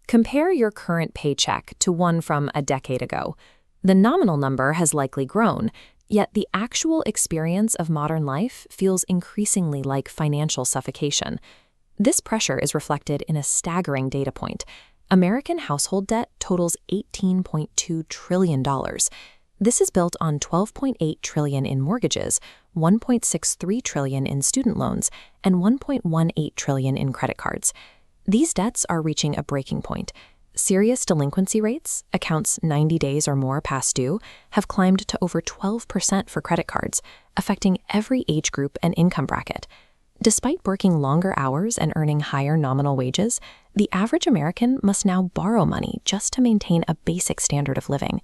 Compare your current paycheck to one from a decade ago. The nominal number has likely grown, yet the actual experience of modern life feels increasingly like financial suffocation. This pressure is reflected in a staggering data point. American household debt totals $18.2 trillion. This is built on $12.8 trillion in mortgages, $1.63 trillion in student loans, and $1.18 trillion in credit cards. These debts are reaching a breaking point. Serious delinquency rates, accounts 90 days or more past due, have climbed to over 12% for credit cards, affecting every age group and income bracket. Despite working longer hours and earning higher nominal wages, the average American must now borrow money just to maintain a basic standard of living.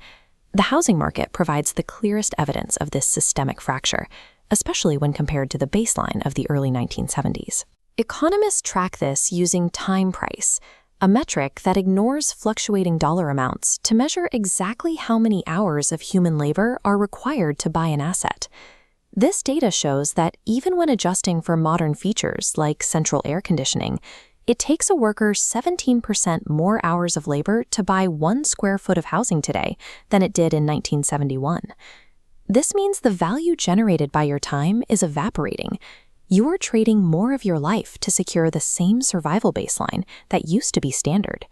The housing market provides the clearest evidence of this systemic fracture, especially when compared to the baseline of the early 1970s. Economists track this using time price, a metric that ignores fluctuating dollar amounts to measure exactly how many hours of human labor are required to buy an asset. This data shows that even when adjusting for modern features like central air conditioning, it takes a worker 17% more hours of labor to buy 1 square foot of housing today than it did in 1971. This means the value generated by your time is evaporating. You are trading more of your life to secure the same survival baseline that used to be standard.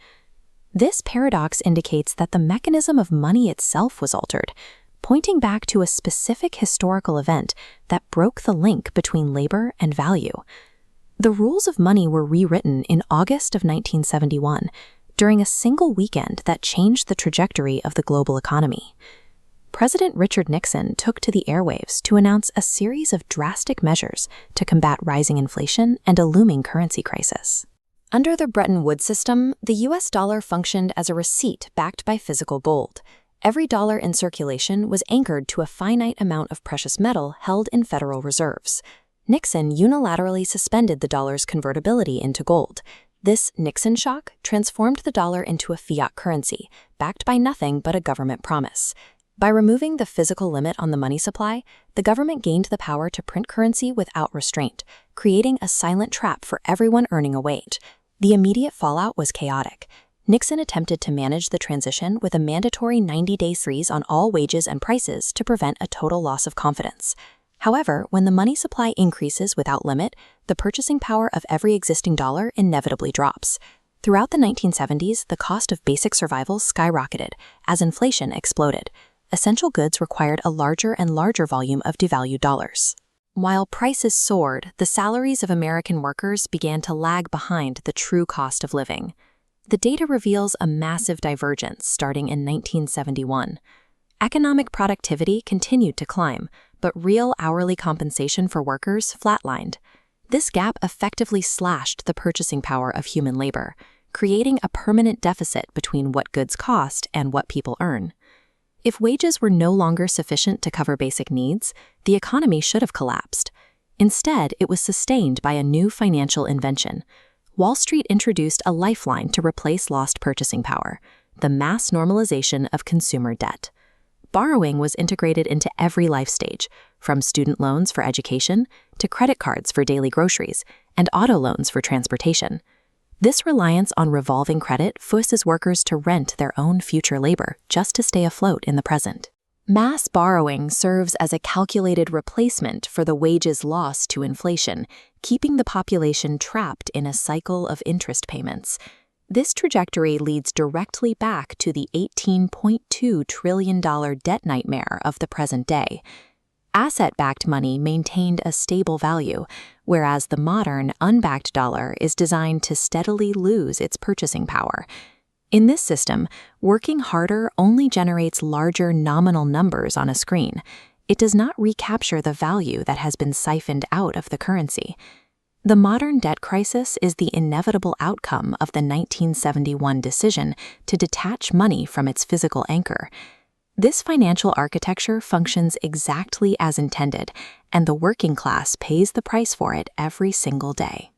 This paradox indicates that the mechanism of money itself was altered, pointing back to a specific historical event that broke the link between labor and value. The rules of money were rewritten in August of 1971, during a single weekend that changed the trajectory of the global economy. President Richard Nixon took to the airwaves to announce a series of drastic measures to combat rising inflation and a looming currency crisis. Under the Bretton Woods system, the US dollar functioned as a receipt backed by physical gold. Every dollar in circulation was anchored to a finite amount of precious metal held in Federal Reserves. Nixon unilaterally suspended the dollar's convertibility into gold. This Nixon Shock transformed the dollar into a fiat currency, backed by nothing but a government promise. By removing the physical limit on the money supply, the government gained the power to print currency without restraint, creating a silent trap for everyone earning a wage. The immediate fallout was chaotic. Nixon attempted to manage the transition with a mandatory 90-day freeze on all wages and prices to prevent a total loss of confidence. However, when the money supply increases without limit, the purchasing power of every existing dollar inevitably drops. Throughout the 1970s, the cost of basic survival skyrocketed as inflation exploded. Essential goods required a larger and larger volume of devalued dollars. While prices soared, the salaries of American workers began to lag behind the true cost of living. The data reveals a massive divergence starting in 1971. Economic productivity continued to climb, but real hourly compensation for workers flatlined. This gap effectively slashed the purchasing power of human labor, creating a permanent deficit between what goods cost and what people earn. If wages were no longer sufficient to cover basic needs, the economy should have collapsed. Instead, it was sustained by a new financial invention. Wall Street introduced a lifeline to replace lost purchasing power: the mass normalization of consumer debt. Borrowing was integrated into every life stage, from student loans for education to credit cards for daily groceries and auto loans for transportation. This reliance on revolving credit forces workers to rent their own future labor just to stay afloat in the present. Mass borrowing serves as a calculated replacement for the wages lost to inflation, keeping the population trapped in a cycle of interest payments. This trajectory leads directly back to the $18.2 trillion debt nightmare of the present day. Asset-backed money maintained a stable value, whereas the modern, unbacked dollar is designed to steadily lose its purchasing power. In this system, working harder only generates larger nominal numbers on a screen. It does not recapture the value that has been siphoned out of the currency. The modern debt crisis is the inevitable outcome of the 1971 decision to detach money from its physical anchor. This financial architecture functions exactly as intended, and the working class pays the price for it every single day.